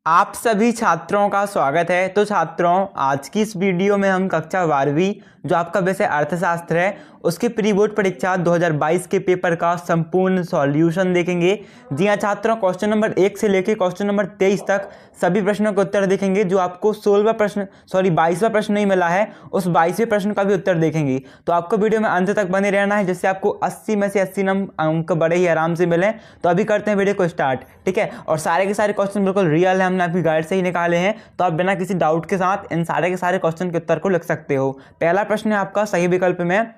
आप सभी छात्रों का स्वागत है। तो छात्रों, आज की इस वीडियो में हम कक्षा 12वीं जो आपका विषय अर्थशास्त्र है उसकी प्री बोर्ड परीक्षा 2022 के पेपर का संपूर्ण सॉल्यूशन देखेंगे। जी हाँ छात्रों, क्वेश्चन नंबर 1 से लेकर क्वेश्चन नंबर 23 तक सभी प्रश्नों के उत्तर देखेंगे। जो आपको 22वां प्रश्न नहीं मिला है उस 22वें प्रश्न का भी उत्तर देखेंगे। तो आपको वीडियो में अंत तक बने रहना है, जिससे आपको 80 में से 80 अंक बड़े ही आराम से मिले। तो अभी करते हैं वीडियो को स्टार्ट, ठीक है। और सारे के सारे क्वेश्चन बिल्कुल रियल है, हमने आपकी गाइड से ही निकाले हैं। तो आप बिना किसी डाउट के साथ इन सारे के सारे क्वेश्चन के उत्तर को लिख सकते हो। पहला प्रश्न है आपका सही विकल्प में,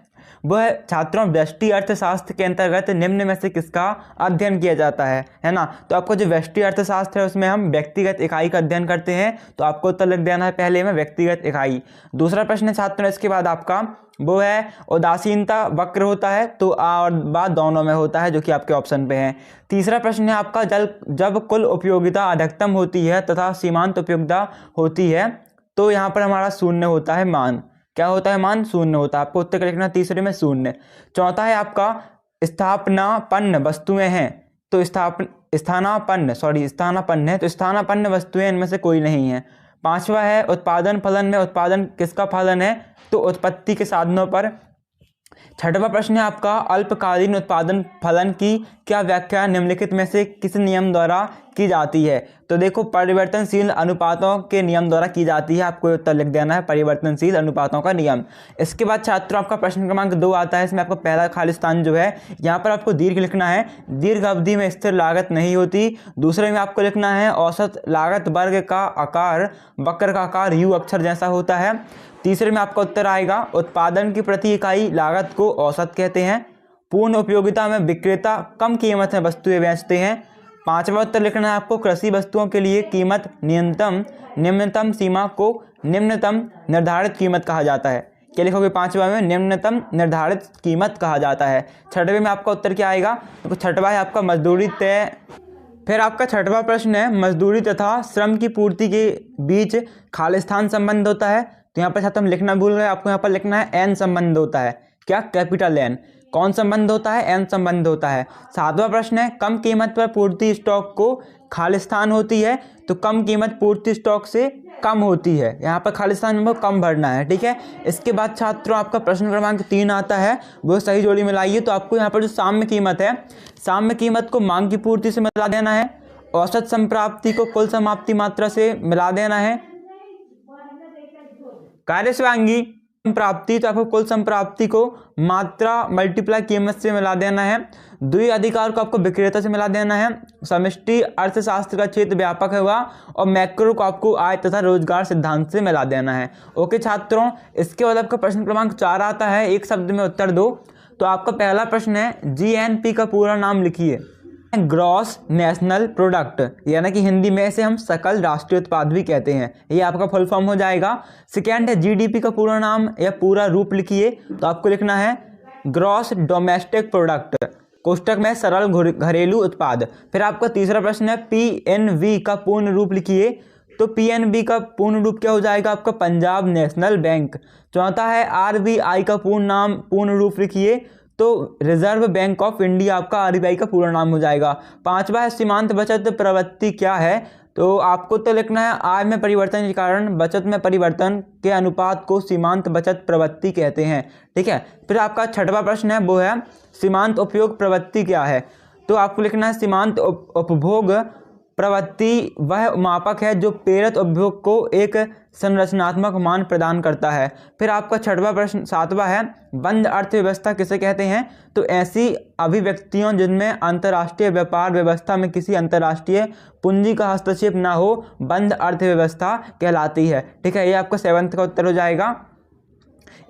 वो है छात्रों व्यष्टि अर्थशास्त्र के अंतर्गत निम्न में से किसका अध्ययन किया जाता है ना। तो आपको जो व्यष्टि अर्थशास्त्र है उसमें हम व्यक्तिगत इकाई का अध्ययन करते हैं, तो आपको उत्तर लिख देना है पहले में व्यक्तिगत इकाई। दूसरा प्रश्न है छात्रों इसके बाद आपका, वो है उदासीनता वक्र होता है तो आ और बा दोनों में होता है, जो कि आपके ऑप्शन पे है। तीसरा प्रश्न है आपका, जब कुल उपयोगिता अधिकतम होती है तथा सीमांत उपयोगिता होती है तो यहाँ पर हमारा शून्य होता है मान। क्या होता है? मान शून्य होता है। आपको उत्तर लिखना तीसरे में शून्य। चौथा है आपका स्थानापन्न वस्तुएं हैं तो स्थानापन्न है तो स्थानापन्न वस्तुएं इनमें से कोई नहीं है। पांचवा है उत्पादन फलन में उत्पादन किसका फलन है तो उत्पत्ति के साधनों पर। छठवां प्रश्न है आपका, अल्पकालीन उत्पादन फलन की क्या व्याख्या निम्नलिखित में से किस नियम द्वारा की जाती है। तो देखो, परिवर्तनशील अनुपातों के नियम द्वारा की जाती है। आपको उत्तर लिख देना है परिवर्तनशील अनुपातों का नियम। इसके बाद छात्रों आपका प्रश्न क्रमांक 2 आता है। इसमें आपका पहला खाली स्थान जो है यहाँ पर आपको दीर्घ लिखना है। दीर्घ अवधि में स्थिर लागत नहीं होती। दूसरे में आपको लिखना है औसत लागत वर्ग का आकार वक्र का आकार यू अक्षर जैसा होता है। तीसरे में आपका उत्तर आएगा उत्पादन की प्रति इकाई लागत को औसत कहते हैं। पूर्ण उपयोगिता में विक्रेता कम कीमत में वस्तुएं बेचते हैं। पांचवा उत्तर लिखना है आपको कृषि वस्तुओं के लिए कीमत निम्नतम सीमा को निम्नतम निर्धारित कीमत कहा जाता है। क्या लिखोगे? पांचवा में निम्नतम निर्धारित कीमत कहा जाता है। छठवें में आपका उत्तर क्या आएगा? तो छठवा है आपका मजदूरी तय। फिर आपका छठवां प्रश्न है, मजदूरी तथा श्रम की पूर्ति के बीच खालिस्तान संबंध होता है। तो यहाँ पर छात्र हम लिखना भूल गए, आपको यहाँ पर लिखना है एन संबंध होता है। क्या? Capital N. कौन संबंध होता है? एन संबंध होता है। सातवां प्रश्न है, कम कीमत पर पूर्ति स्टॉक को खालिस्तान होती है तो कम कीमत पूर्ति स्टॉक से कम होती है। यहाँ पर खालिस्तान में कम भरना है, ठीक है। इसके बाद छात्रों आपका प्रश्न क्रमांक 3 आता है, वो सही जोड़ी मिलाइए। तो आपको यहाँ पर जो साम्य कीमत है, साम्य कीमत को मांग की पूर्ति से मिला देना है। औसत संप्राप्ति को कुल समाप्ति मात्रा से मिला देना है। कार्य स्वांगी संप्राप्ति तो आपको कुल संप्राप्ति को मात्रा मल्टीप्लाई कीमत से मिला देना है। द्वि अधिकार को आपको विक्रेता से मिला देना है। समष्टि अर्थशास्त्र का क्षेत्र व्यापक होगा और मैक्रो को आपको आय तथा रोजगार सिद्धांत से मिला देना है। ओके छात्रों, इसके बाद आपका प्रश्न क्रमांक 4 आता है, एक शब्द में उत्तर दो। तो आपका पहला प्रश्न है, जीएनपी का पूरा नाम लिखिए। ग्रॉस नेशनल प्रोडक्ट, यानी कि हिंदी में इसे हम सकल राष्ट्रीय उत्पाद भी कहते हैं, ये आपका फुल फॉर्म हो जाएगा। सेकेंड है जीडीपी का पूरा नाम या पूरा रूप लिखिए। तो आपको लिखना है ग्रॉस डोमेस्टिक प्रोडक्ट, कोष्टक में सरल घरेलू उत्पाद। फिर आपका तीसरा प्रश्न है पीएनबी का पूर्ण रूप लिखिए। तो पीएनबी का पूर्ण रूप क्या हो जाएगा? आपका पंजाब नेशनल बैंक। चौथा है आरबीआई का पूर्ण रूप लिखिए। तो रिजर्व बैंक ऑफ इंडिया आपका आरबीआई का पूरा नाम हो जाएगा। पांचवा है सीमांत बचत प्रवृत्ति क्या है। तो आपको तो लिखना है आय में परिवर्तन के कारण बचत में परिवर्तन के अनुपात को सीमांत बचत प्रवृत्ति कहते हैं, ठीक है। फिर आपका छठवां प्रश्न है, वो है सीमांत उपयोग प्रवृत्ति क्या है। तो आपको लिखना है सीमांत उपभोग प्रवृत्ति वह मापक है जो प्रेरित उपभोग को एक संरचनात्मक मान प्रदान करता है। फिर आपका छठवां प्रश्न 7वां है, बंद अर्थव्यवस्था किसे कहते हैं। तो ऐसी अभिव्यक्तियों जिनमें अंतर्राष्ट्रीय व्यापार व्यवस्था में किसी अंतर्राष्ट्रीय पूंजी का हस्तक्षेप ना हो बंद अर्थव्यवस्था कहलाती है, ठीक है। ये आपका 7th का उत्तर हो जाएगा।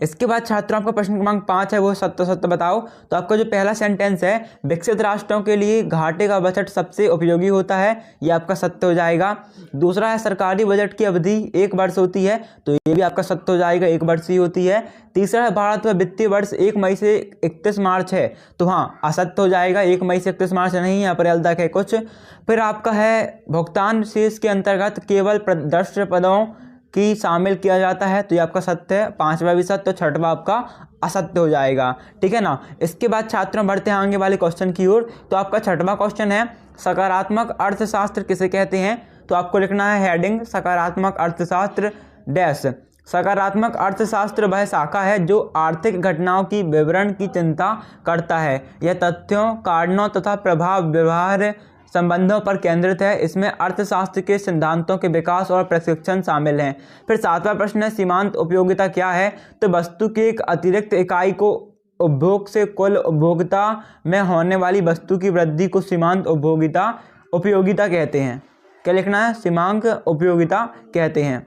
इसके बाद छात्रों आपका प्रश्न क्रमांक 5 है, वो सत्य बताओ। तो आपका जो पहला सेंटेंस है, विकसित राष्ट्रों के लिए घाटे का बजट सबसे उपयोगी होता है, ये आपका सत्य हो जाएगा। दूसरा है सरकारी बजट की अवधि 1 वर्ष होती है, तो ये भी आपका सत्य हो जाएगा, 1 वर्ष ही होती है। तीसरा है भारत में वित्तीय वर्ष 1 मई से 31 मार्च है, तो हाँ असत्य हो जाएगा, 1 मई से 31 मार्च नहीं, यहाँ पर अप्रैल तक है कुछ। फिर आपका है भुगतान शेष के अंतर्गत केवल प्रदर्शन पदों की शामिल किया जाता है, तो ये आपका सत्य है, 5वां भी सत्य, तो 6वां आपका असत्य हो जाएगा, ठीक है ना। इसके बाद छात्रों बढ़ते हैं आगे वाले क्वेश्चन की ओर। तो आपका 6वां क्वेश्चन है, सकारात्मक अर्थशास्त्र किसे कहते हैं। तो आपको लिखना है हेडिंग सकारात्मक अर्थशास्त्र डैश। सकारात्मक अर्थशास्त्र वह शाखा है जो आर्थिक घटनाओं की विवरण की चिंता करता है। यह तथ्यों, कारणों तथा प्रभाव व्यवहार संबंधों पर केंद्रित है। इसमें अर्थशास्त्र के सिद्धांतों के विकास और प्रशिक्षण शामिल हैं। फिर 7वां प्रश्न है सीमांत उपयोगिता क्या है? तो वस्तु की एक अतिरिक्त इकाई को उपभोग से कुल उपभोक्ता में होने वाली वस्तु की वृद्धि को सीमांत उपयोगिता कहते हैं। क्या लिखना है? सीमांत उपयोगिता कहते हैं।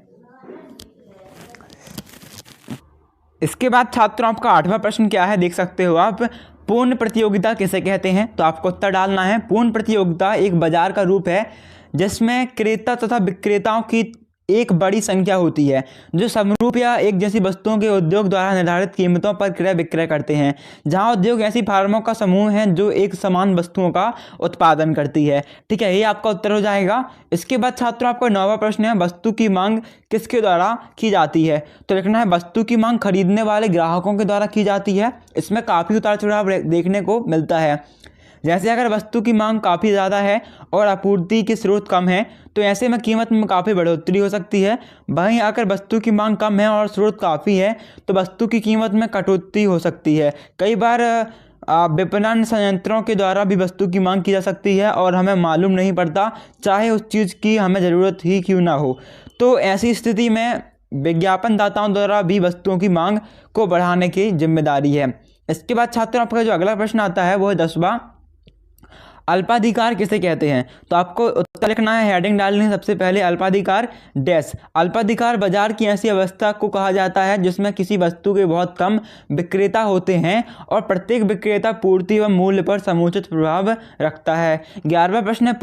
इसके बाद छात्रों आपका 8वां प्रश्न क्या है, देख सकते हो आप। पूर्ण प्रतियोगिता किसे कहते हैं? तो आपको उत्तर डालना है। पूर्ण प्रतियोगिता एक बाजार का रूप है जिसमें क्रेता तथा विक्रेताओं की एक बड़ी संख्या होती है जो समरूप या एक जैसी वस्तुओं के उद्योग द्वारा निर्धारित कीमतों पर क्रय विक्रय करते हैं। जहां उद्योग ऐसी फर्मों का समूह है जो एक समान वस्तुओं का उत्पादन करती है। ठीक है, ये आपका उत्तर हो जाएगा। इसके बाद छात्रों आपका 9वां प्रश्न है वस्तु की मांग किसके द्वारा की जाती है? तो लिखना है वस्तु की मांग खरीदने वाले ग्राहकों के द्वारा की जाती है। इसमें काफ़ी उतार चढ़ाव देखने को मिलता है। जैसे अगर वस्तु की मांग काफ़ी ज़्यादा है और आपूर्ति के स्रोत कम है तो ऐसे में कीमत में काफ़ी बढ़ोतरी हो सकती है। वहीं अगर वस्तु की मांग कम है और स्रोत काफ़ी है तो वस्तु की कीमत में कटौती हो सकती है। कई बार विपणन संयंत्रों के द्वारा भी वस्तु की मांग की जा सकती है और हमें मालूम नहीं पड़ता, चाहे उस चीज़ की हमें ज़रूरत ही क्यों ना हो। तो ऐसी स्थिति में विज्ञापनदाताओं द्वारा भी वस्तुओं की मांग को बढ़ाने की जिम्मेदारी है। इसके बाद छात्रों आपका जो अगला प्रश्न आता है वो है 10वां, अल्पाधिकार किसे कहते हैं? तो आपको उत्तर लिखना है, हेडिंग डालनी है सबसे पहले अल्पाधिकार डैश। अल्पाधिकार बाजार की ऐसी अवस्था को कहा जाता है जिसमें किसी वस्तु के बहुत कम विक्रेता होते हैं और प्रत्येक विक्रेता पूर्ति व मूल्य पर समुचित प्रभाव रखता है। 11वां प्रश्न है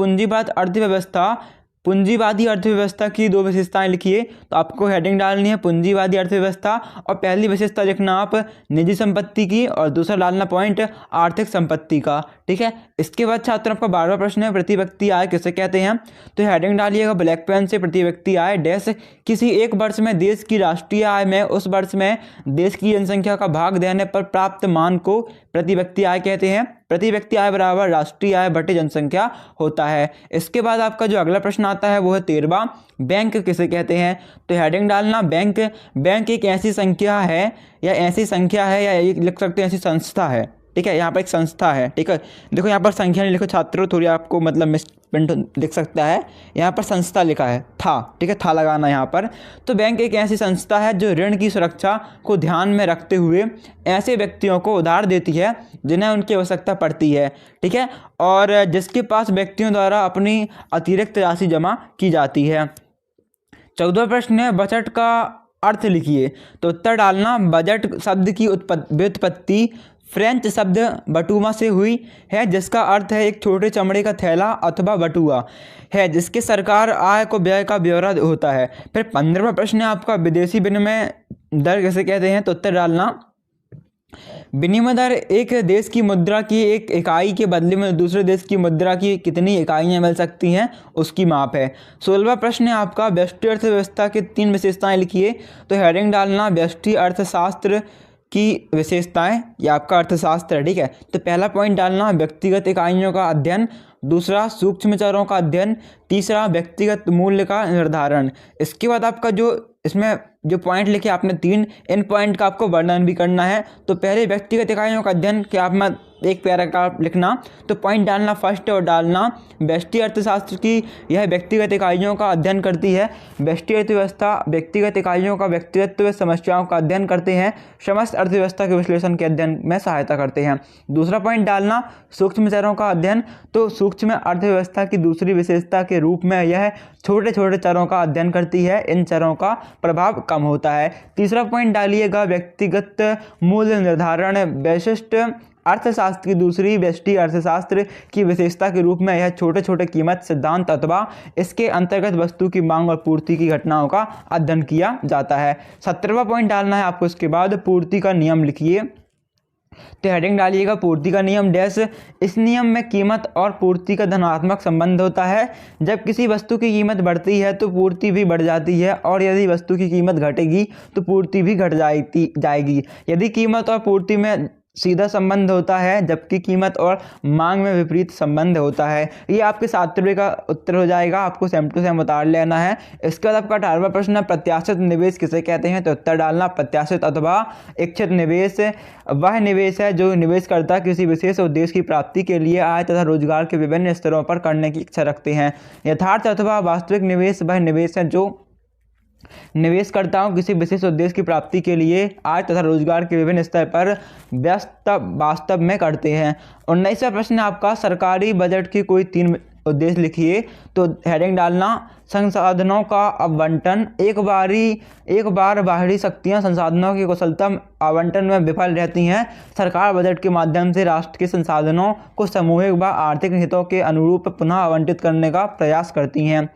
पूंजीवादी अर्थव्यवस्था की दो विशेषताएं लिखिए। तो आपको हेडिंग डालनी है पूंजीवादी अर्थव्यवस्था और पहली विशेषता लिखना आप निजी संपत्ति की और दूसरा डालना पॉइंट आर्थिक संपत्ति का। ठीक है, इसके बाद छात्रों आपका 12वां प्रश्न है प्रति व्यक्ति आय किसे कहते हैं? तो हेडिंग डालिएगा ब्लैक पेन से प्रति व्यक्ति आय डैश। किसी एक वर्ष में देश की राष्ट्रीय आय में उस वर्ष में देश की जनसंख्या का भाग देने पर प्राप्त मान को प्रति व्यक्ति आय कहते हैं। प्रति व्यक्ति आय बराबर राष्ट्रीय आय बटे जनसंख्या होता है। इसके बाद आपका जो अगला प्रश्न आता है वो है 13वां, बैंक किसे कहते हैं? तो हेडिंग डालना बैंक एक ऐसी संख्या है या एक लिख सकते हैं ऐसी संस्था है। ठीक है, यहाँ पर एक संस्था है। ठीक है, देखो यहाँ पर संख्या नहीं लिखो छात्रों, थोड़ी आपको मतलब मिसप्रिंट दिख सकता है। यहाँ पर संस्था लिखा है था। ठीक है, था लगाना यहाँ पर। तो बैंक एक ऐसी संस्था है जो ऋण की सुरक्षा को ध्यान में रखते हुए ऐसे व्यक्तियों को उधार देती है जिन्हें उनकी आवश्यकता पड़ती है। ठीक है, और जिसके पास व्यक्तियों द्वारा अपनी अतिरिक्त राशि जमा की जाती है। 14वां प्रश्न है बजट का अर्थ लिखिए। तो उत्तर डालना बजट शब्द की व्युत्पत्ति फ्रेंच शब्द बटुआ से हुई है जिसका अर्थ है एक छोटे चमड़े का थैला अथवा बटुआ है जिसके सरकार आय को व्यय का ब्यौरा होता है। फिर 15वां प्रश्न है आपका विदेशी विनिमय दर किसे कहते हैं? तो उत्तर डालना विनिमय दर एक देश की मुद्रा की एक इकाई के बदले में दूसरे देश की मुद्रा की कितनी इकाइयाँ मिल सकती हैं उसकी माप है। 16वां प्रश्न है आपका व्यष्टि अर्थव्यवस्था की 3 विशेषताएं लिखिए। तो हेडिंग डालना व्यष्टि अर्थशास्त्र की विशेषताएं, या आपका अर्थशास्त्र है। ठीक है, तो पहला पॉइंट डालना व्यक्तिगत इकाइयों का अध्ययन, दूसरा सूक्ष्म चरों का अध्ययन, तीसरा व्यक्तिगत मूल्य का निर्धारण। इसके बाद आपका जो इसमें जो पॉइंट लिखे आपने 3, इन पॉइंट का आपको वर्णन भी करना है। तो पहले व्यक्तिगत इकाइयों का अध्ययन के आप में एक पैराग्राफ लिखना, तो पॉइंट डालना फर्स्ट और डालना व्यष्टि अर्थशास्त्र की यह व्यक्तिगत इकाइयों का अध्ययन करती है। व्यष्टि अर्थव्यवस्था व्यक्तिगत इकाइयों का व्यक्तित्व समस्याओं का अध्ययन करते हैं, समस्त अर्थव्यवस्था के विश्लेषण के अध्ययन में सहायता करते हैं। दूसरा पॉइंट डालना सूक्ष्म चरों का अध्ययन, तो सूक्ष्म अर्थव्यवस्था की दूसरी विशेषता के रूप में यह छोटे छोटे चरों का अध्ययन करती है, इन चरों का प्रभाव कम होता है। तीसरा पॉइंट डालिएगा व्यक्तिगत मूल्य निर्धारण वैशिष्ट अर्थशास्त्र की दूसरी व्यष्टि अर्थशास्त्र की विशेषता के रूप में यह छोटे छोटे कीमत सिद्धांत अथवा इसके अंतर्गत वस्तु की मांग और पूर्ति की घटनाओं का अध्ययन किया जाता है। 17वां पॉइंट डालना है आपको। इसके बाद पूर्ति का नियम लिखिए। तो हेडिंग डालिएगा पूर्ति का नियम डैश। इस नियम में कीमत और पूर्ति का धनात्मक संबंध होता है। जब किसी वस्तु की कीमत बढ़ती है तो पूर्ति भी बढ़ जाती है और यदि वस्तु की कीमत घटेगी तो पूर्ति भी घट जाएगी। यदि कीमत और पूर्ति में सीधा संबंध होता है, जबकि कीमत और मांग में विपरीत संबंध होता है। ये आपके 7वें का उत्तर हो जाएगा, आपको सेम टू सेम उतार लेना है। इसके बाद आपका 18वां प्रश्न है, प्रत्याशित निवेश किसे कहते हैं? तो उत्तर डालना प्रत्याशित अथवा इच्छित निवेश वह निवेश है जो निवेशकर्ता किसी विशेष उद्देश्य की प्राप्ति के लिए आय तथा रोजगार के विभिन्न स्तरों पर करने की इच्छा रखते हैं। यथार्थ अथवा वास्तविक निवेश वह निवेश है जो निवेशकर्ताओं किसी विशेष उद्देश्य की प्राप्ति के लिए आय तथा रोजगार के विभिन्न स्तर पर वास्तव में करते हैं। 19वां प्रश्न आपका, सरकारी बजट की कोई 3 उद्देश्य लिखिए। तो हेडिंग डालना संसाधनों का आवंटन। एक बार बाहरी शक्तियां संसाधनों की कुशलतम आवंटन में विफल रहती हैं। सरकार बजट के माध्यम से राष्ट्र के संसाधनों को सामूहिक व आर्थिक हितों के अनुरूप पुनः आवंटित करने का प्रयास करती हैं।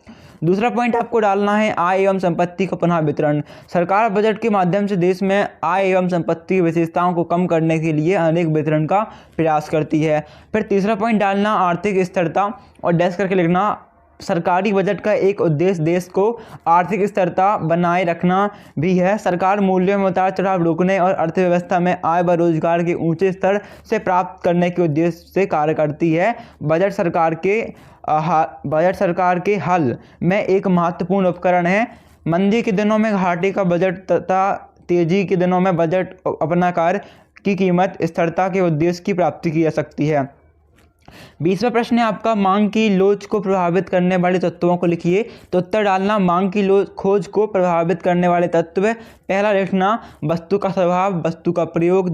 दूसरा पॉइंट आपको डालना है, आय एवं संपत्ति का पुनः वितरण। सरकार बजट के माध्यम से देश में आय एवं संपत्ति की विशेषताओं को कम करने के लिए अनेक वितरण का प्रयास करती है। फिर तीसरा पॉइंट डालना, आर्थिक स्थिरता, और डैश करके लिखना, सरकारी बजट का एक उद्देश्य देश को आर्थिक स्थिरता बनाए रखना भी है। सरकार मूल्यों में उतार चढ़ाव रोकने और अर्थव्यवस्था में आय व रोजगार के ऊंचे स्तर से प्राप्त करने के उद्देश्य से कार्य करती है। बजट सरकार के हल में एक महत्वपूर्ण उपकरण है। मंदी के दिनों में घाटे का बजट तथा तेजी के दिनों में बजट अपना कार्य की कीमत स्थिरता के उद्देश्य की प्राप्ति की जा सकती है। 20वां प्रश्न है आपका, मांग की लोच को प्रभावित करने वाले तत्वों को लिखिए। तो उत्तर डालना, मांग की खोज को प्रभावित करने वाले तत्व। पहला लिखना वस्तु का स्वभाव, वस्तु का प्रयोग।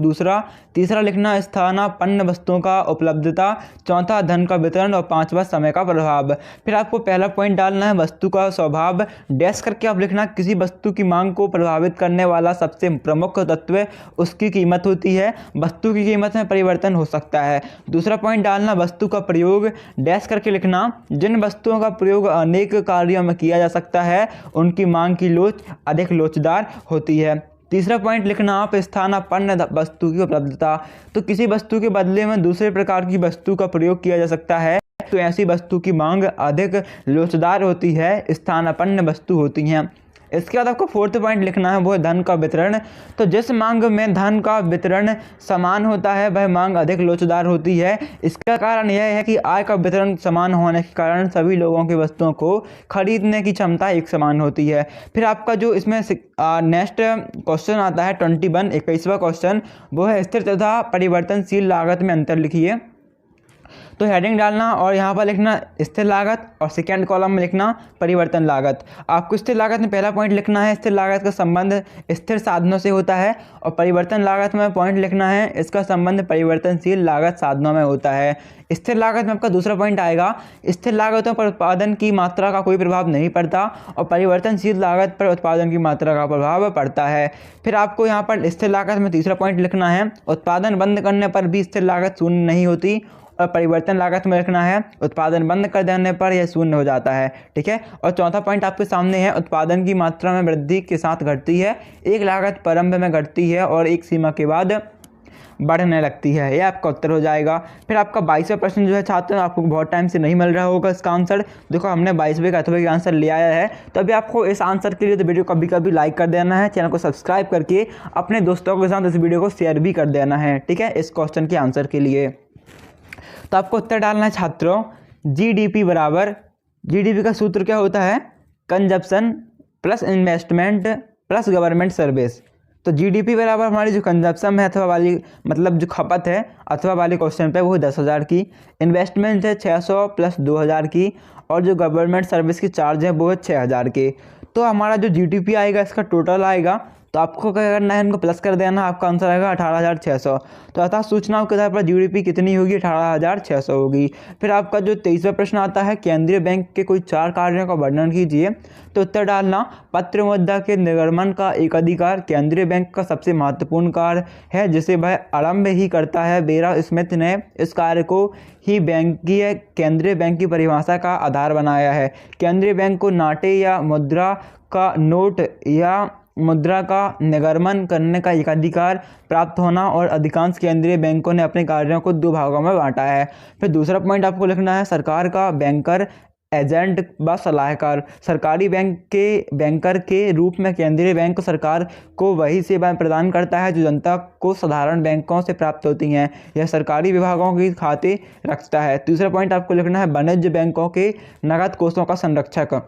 तीसरा लिखना स्थानापन्न वस्तुओं का उपलब्धता। चौथा धन का वितरण और 5वां समय का प्रभाव। फिर आपको पहला पॉइंट डालना है वस्तु का स्वभाव। डैश करके आप लिखना, किसी वस्तु की मांग को प्रभावित करने वाला सबसे प्रमुख तत्व उसकी कीमत होती है। वस्तु की कीमत में परिवर्तन हो सकता है। दूसरा पॉइंट डालना वस्तु का प्रयोग। डैश करके लिखना, जिन वस्तुओं का प्रयोग अनेक कार्यों में किया जा सकता है उनकी मांग की लोच अधिक लोचदार होती है। तीसरा पॉइंट लिखना आप, स्थानापन्न वस्तु की उपलब्धता। तो किसी वस्तु के बदले में दूसरे प्रकार की वस्तु का प्रयोग किया जा सकता है तो ऐसी वस्तु की मांग अधिक लोचदार होती है, स्थानापन्न वस्तु होती हैं। इसके बाद आपको 4th पॉइंट लिखना है, वो है धन का वितरण। तो जिस मांग में धन का वितरण समान होता है वह मांग अधिक लोचदार होती है। इसका कारण यह है कि आय का वितरण समान होने के कारण सभी लोगों की वस्तुओं को खरीदने की क्षमता एक समान होती है। फिर आपका जो इसमें नेक्स्ट क्वेश्चन आता है 21वां क्वेश्चन, वो है स्थिर तथा परिवर्तनशील लागत में अंतर लिखिए। तो हेडिंग डालना और यहाँ पर लिखना स्थिर लागत और सेकेंड कॉलम में लिखना परिवर्तन लागत। आपको स्थिर लागत में पहला पॉइंट लिखना है, स्थिर लागत का संबंध स्थिर साधनों से होता है, और परिवर्तन लागत में पॉइंट लिखना है इसका संबंध परिवर्तनशील लागत साधनों में होता है। स्थिर लागत में आपका दूसरा पॉइंट आएगा, स्थिर लागतों पर उत्पादन की मात्रा का कोई प्रभाव नहीं पड़ता और परिवर्तनशील लागत पर उत्पादन की मात्रा का प्रभाव पड़ता है। फिर आपको यहाँ पर स्थिर लागत में तीसरा पॉइंट लिखना है, उत्पादन बंद करने पर भी स्थिर लागत शून्य नहीं होती, और परिवर्तन लागत में लिखना है उत्पादन बंद कर देने पर यह शून्य हो जाता है। ठीक है, और चौथा पॉइंट आपके सामने है, उत्पादन की मात्रा में वृद्धि के साथ घटती है, एक लागत प्रारंभ में घटती है और एक सीमा के बाद बढ़ने लगती है। यह आपका उत्तर हो जाएगा। फिर आपका 22वां प्रश्न जो है छात्र, आपको बहुत टाइम से नहीं मिल रहा होगा इसका आंसर। देखो हमने 22वें का 8वें का आंसर ले आया है, तो अभी आपको इस आंसर के लिए तो वीडियो कभी लाइक कर देना है, चैनल को सब्सक्राइब करके अपने दोस्तों के साथ इस वीडियो को शेयर भी कर देना है। ठीक है, इस क्वेश्चन के आंसर के लिए तो आपको उत्तर डालना है छात्रों, जीडीपी बराबर, जीडीपी का सूत्र क्या होता है, consumption plus investment plus government service. तो जीडीपी बराबर हमारी जो कंजप्शन है अथवा वाली मतलब जो खपत है अथवा वाले क्वेश्चन पे वो है 10,000 की, इन्वेस्टमेंट है 600 प्लस 2,000 की, और जो गवर्नमेंट सर्विस की चार्ज है वो है 6,000 के। तो हमारा जो जीडीपी आएगा इसका टोटल आएगा, तो आपको क्या करना है, इनको प्लस कर देना, आपका आंसर आएगा 18,600। तो अतः सूचनाओं के आधार पर जीडीपी कितनी होगी, 18,600 होगी। फिर आपका जो 23वां प्रश्न आता है, केंद्रीय बैंक के कोई 4 कार्यों का वर्णन कीजिए। तो उत्तर डालना, पत्र मुद्रा के निर्गमन का एक अधिकार केंद्रीय बैंक का सबसे महत्वपूर्ण कार्य है जिसे वह आरंभ ही करता है। बेरा स्मिथ ने इस कार्य को ही बैंकीय केंद्रीय बैंक की परिभाषा का आधार बनाया है। केंद्रीय बैंक को नाटे या मुद्रा का नोट या मुद्रा का निर्गमन करने का एकाधिकार प्राप्त होना, और अधिकांश केंद्रीय बैंकों ने अपने कार्यों को 2 भागों में बांटा है। फिर दूसरा पॉइंट आपको लिखना है, सरकार का बैंकर एजेंट व सलाहकार। सरकारी बैंकर के रूप में केंद्रीय बैंक सरकार को वही सेवाएं प्रदान करता है जो जनता को साधारण बैंकों से प्राप्त होती हैं। यह सरकारी विभागों के खाते रखता है। दूसरा पॉइंट आपको लिखना है वाणिज्य बैंकों के नकद कोषों का संरक्षक।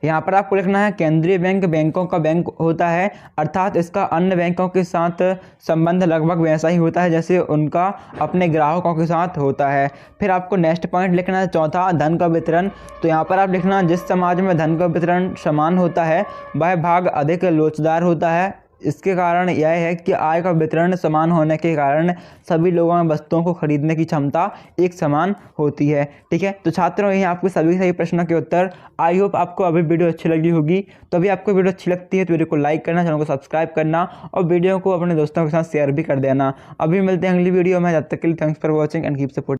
यहाँ पर आपको लिखना है केंद्रीय बैंक बैंकों का बैंक होता है, अर्थात इसका अन्य बैंकों के साथ संबंध लगभग वैसा ही होता है जैसे उनका अपने ग्राहकों के साथ होता है। फिर आपको नेक्स्ट पॉइंट लिखना है चौथा, धन का वितरण। तो यहाँ पर आप लिखना, जिस समाज में धन का वितरण समान होता है वह भाग अधिक लोचदार होता है। इसके कारण यह है कि आय का वितरण समान होने के कारण सभी लोगों में वस्तुओं को खरीदने की क्षमता एक समान होती है। ठीक है, तो छात्रों यही आपके सभी सही प्रश्नों के उत्तर। आई होप आपको अभी वीडियो अच्छी लगी होगी। तो अभी आपको वीडियो अच्छी लगती है तो वीडियो को लाइक करना, चैनल को सब्सक्राइब करना और वीडियो को अपने दोस्तों के साथ शेयर भी कर देना। अभी मिलते हैं अगली वीडियो में, जब तक के लिए thanks for watching and keep supporting.